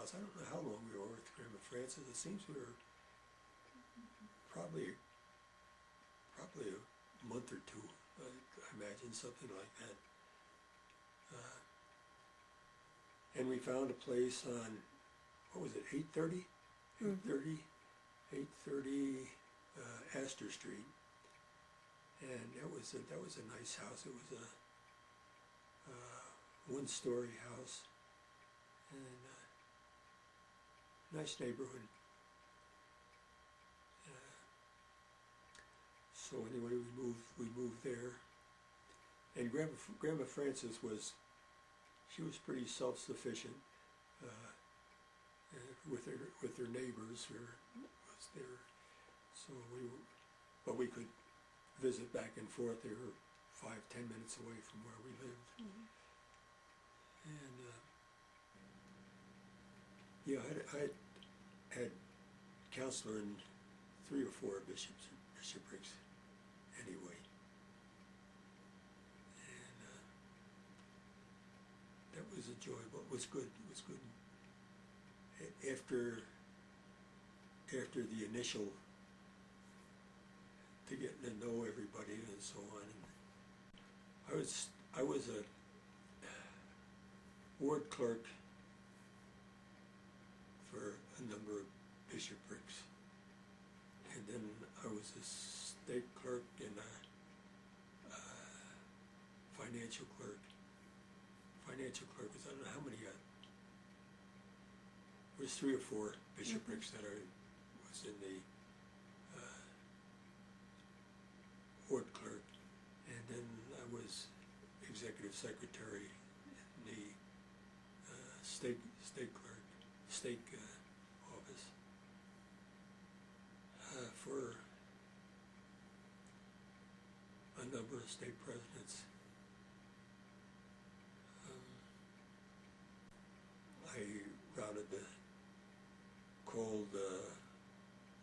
house. I don't know how long we were with Grandma Frances. It seems we were probably a month or two. I imagine something like that. And we found a place on, what was it, 830? 830 Astor Street. And that was a nice house. It was a one-story house, and nice neighborhood. So anyway, we moved there, and Grandma Frances was pretty self-sufficient with her neighbors. Was there, so but we could visit back and forth. They were 5-10 minutes away from where we lived. And yeah, I had counselor in 3 or 4 bishoprics anyway. And that was enjoyable. It was good. It was good. After the initial to getting to know everybody and so on. And I was a ward clerk for a number of bishoprics, and then I was a state clerk and a financial clerk. Financial clerk was, I don't know how many. There was 3 or 4 bishoprics that I was in the ward clerk, and then I was executive secretary in the state office for a number of state presidents. I called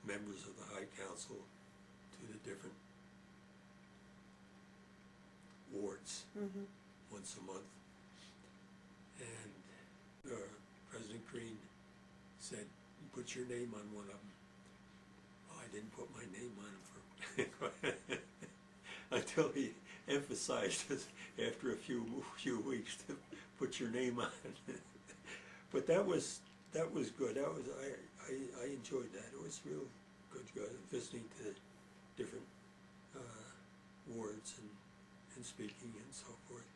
members of the High Council to the different wards once a month, and President Green said, "Put your name on one of them." Well, I didn't put my name on them for until he emphasized it after a few weeks to put your name on it. But that was good. I enjoyed that. It was real good visiting to different wards and speaking and so forth.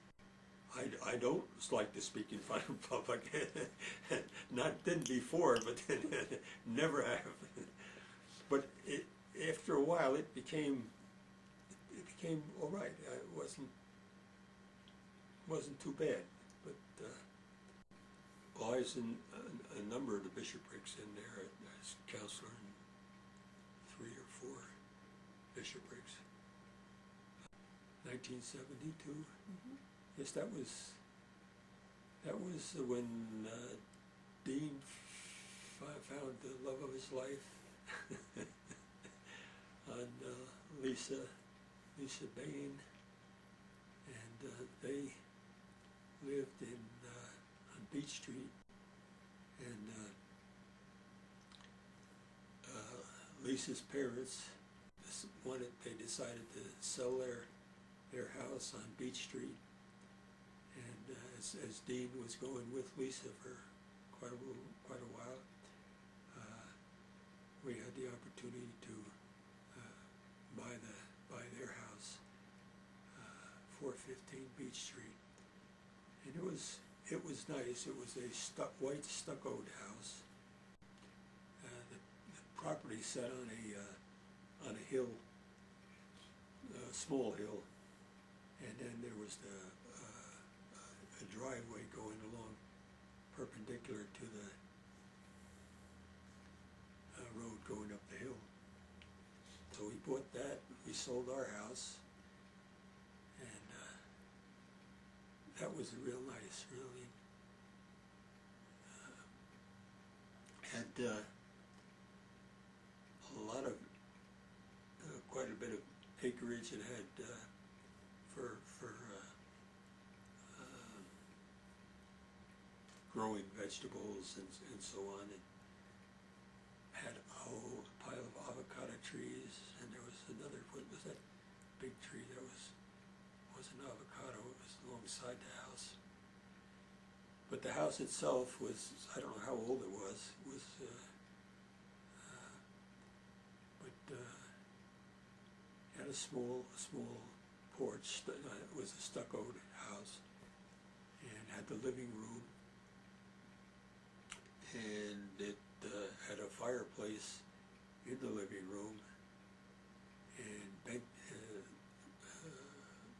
I don't like to speak in front of public. Didn't before, but never have. But after a while, it became all right. It wasn't too bad. But I was in a number of the bishoprics in there as counselor in 3 or 4 bishoprics. 1972. Yes, that was when Dean found the love of his life on Lisa Bain, and they lived on Beach Street, and Lisa's parents they decided to sell their house on Beach Street, and as Dean was going with Lisa for quite a while, we had the opportunity to buy their house, 415 Beach Street, and it was nice. It was a white stuccoed house. The property sat on a hill, a small hill, and then there was a driveway going along perpendicular to the road going up the hill. So we bought that. We sold our house, and that was real nice. Really had a lot of quite a bit of acreage. It had for growing vegetables and so big tree that was an avocado. It was alongside the house. But the house itself was, I don't know how old it was, had a small porch. It was a stuccoed house and had the living room, and it had a fireplace in the living room, and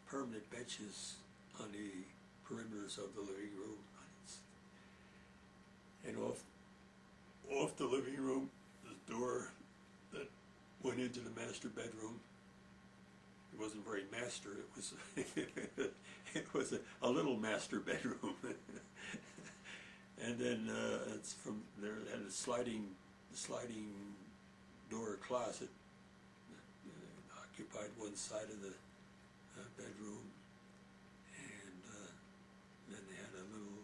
permanent benches on the perimeters of the living room. And off the living room, the door that went into the master bedroom. It wasn't very master. It was it was a little master bedroom. And then it's from there. It had a sliding door closet that occupied one side of the bedroom, and then they had a little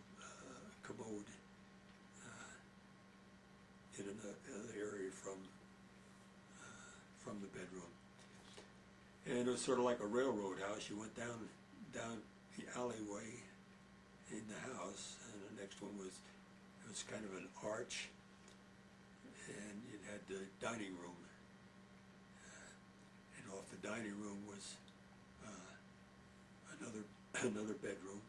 commode in another area from the bedroom. And it was sort of like a railroad house. You went down the alleyway in the house, and the next one was kind of an arch, and it had the dining room. And off the dining room was another bedroom.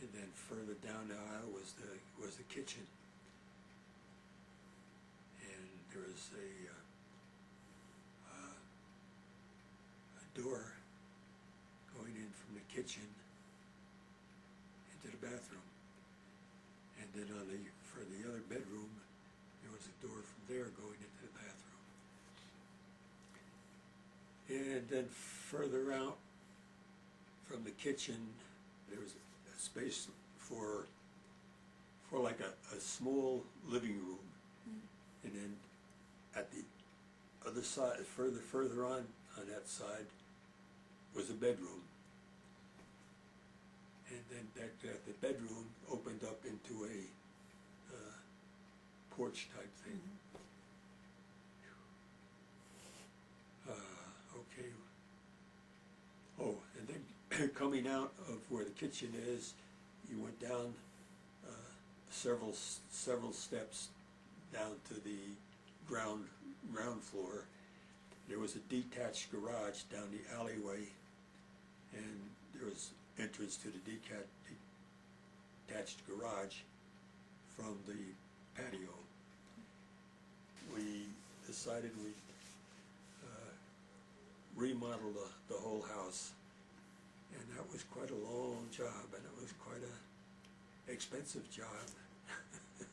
And then further down the aisle was the kitchen, and there was a door going in from the kitchen into the bathroom, and then for the other bedroom there was a door from there going into the bathroom, and then further out from the kitchen there was space for like a small living room, and then at the other side, further on that side, was a bedroom, and then the bedroom opened up into a porch type thing. Okay. Oh, and then coming out of where the kitchen is, you went down several steps down to the ground floor. There was a detached garage down the alleyway, and there was entrance to the detached garage from the patio. We decided we'd remodel the whole house, and that was quite a long job, and it was quite a expensive job. And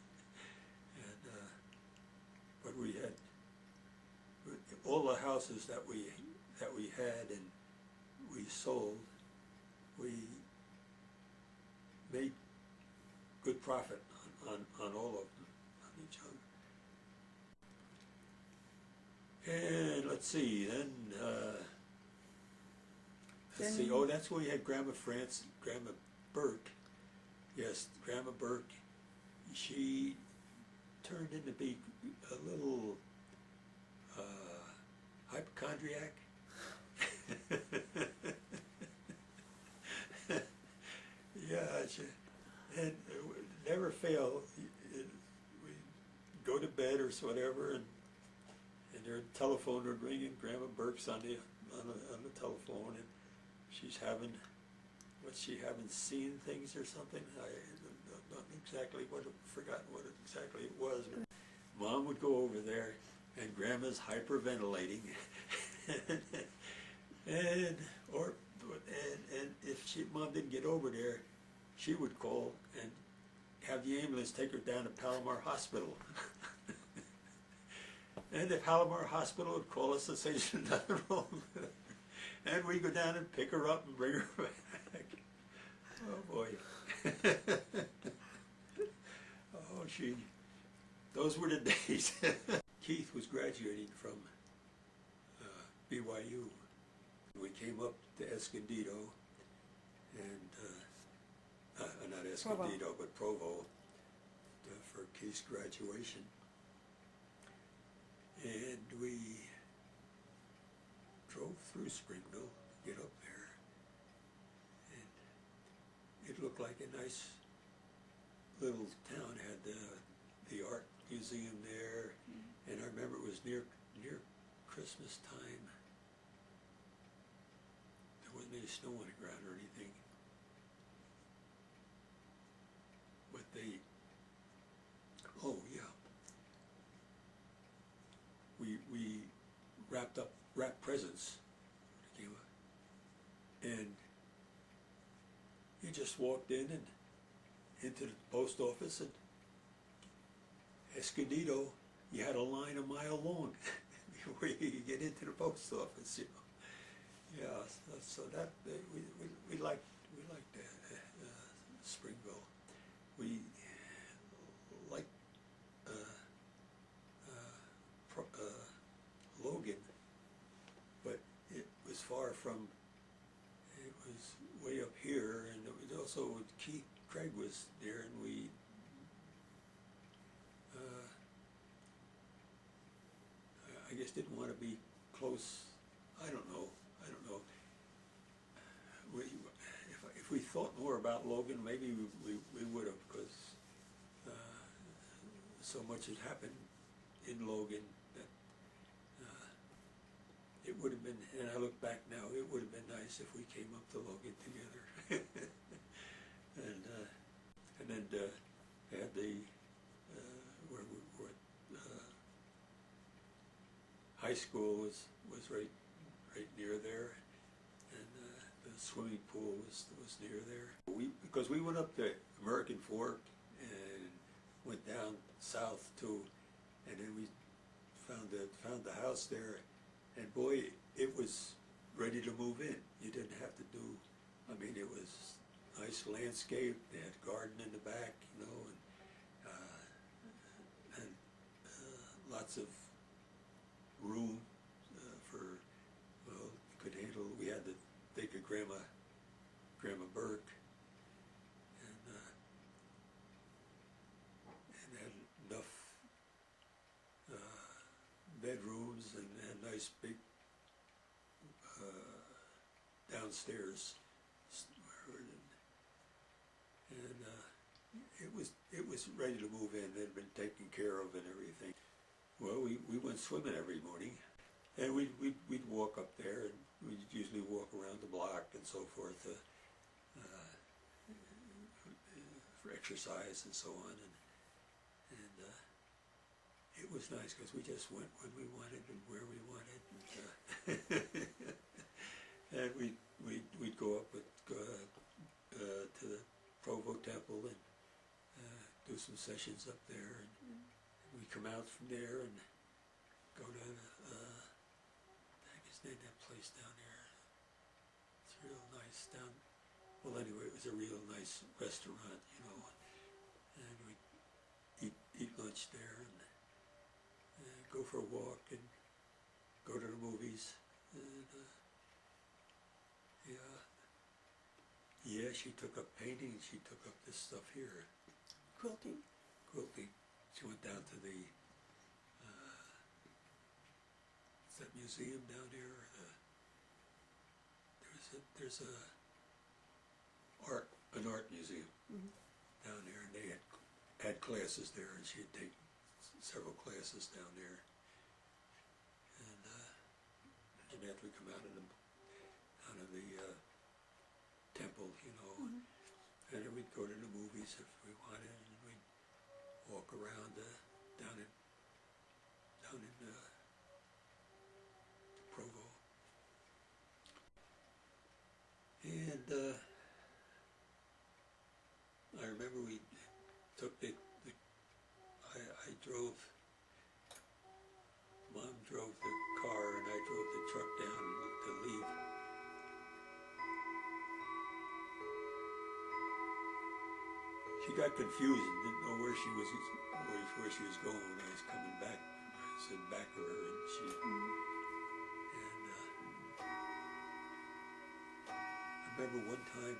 but we had all the houses that we had and we sold. We made good profit on all of them, on each other. And let's see, then let's see. Oh, that's where we had Grandma Burke. Yes, Grandma Burke. She turned into be a little hypochondriac. Yeah, and never fail. We go to bed or whatever, and her telephone would ring, and Grandma Burke's on the telephone, and she's having seen things or something. I not exactly forgotten what exactly it was. But Mom would go over there, and Grandma's hyperventilating, and if Mom didn't get over there, she would call and have the ambulance take her down to Palomar Hospital. And the Palomar Hospital would call us and say there's nothing wrong with her. And we go down and pick her up and bring her back. Oh boy. Oh, those were the days. Keith was graduating from BYU. We came up to Escondido, and not Escondido, but Provo, for Keith's graduation. And we drove through Springville to get up there, and it looked like a nice little town. Had the art museum there, and I remember it was near Christmas time. There wasn't any snow on the ground or anything, but they, oh yeah, we wrapped presents, and you just walked in and into the post office, and Escondido, you had a line a mile long before you could get into the post office, you know. Yeah, so that we liked Springville. We liked Logan, but it was far from. It was way up here, and it was also Keith Craig was there, and we. I guess didn't want to be close. I don't know. If we thought more about Logan, maybe we would have, because so much had happened in Logan that it would have been. And I look back now, it would have been nice if we came up to Logan together. and then had the where high school was right near there, and the swimming pool was near there. Because we went up to American Fork and went down south too, and then we found the house there, and boy, it was ready to move in. You didn't have to do. I mean, it was nice landscape. They had a garden in the back, you know, and lots of room for, well, could handle. We had to think of Grandma Burke, and had enough bedrooms and nice big downstairs, and it was ready to move in. It had been taken care of and everything. Well, we went swimming every morning, and we'd walk up there, and we'd usually walk around the block and so forth for exercise and so on, and it was nice because we just went when we wanted and where we wanted, and we'd go up to the Provo Temple and do some sessions up there, and we come out from there and go to that place down there. It's real nice down. Well, anyway, it was a real nice restaurant, you know, and we'd eat lunch there and go for a walk and go to the movies. And yeah, she took up painting, and she took up this stuff here. Quilting. She went down to the that museum down there. There's an art museum down there, and they had classes there, and she had taken several classes down there. And after we come out of the temple, you know, and then we'd go to the movies if we wanted, and we'd walk around down in Provo. And I remember we took I drove, Mom drove the car and I drove the truck down to leave. She got confused and didn't know where she was going when I was coming back. I said back of her, and she and I remember one time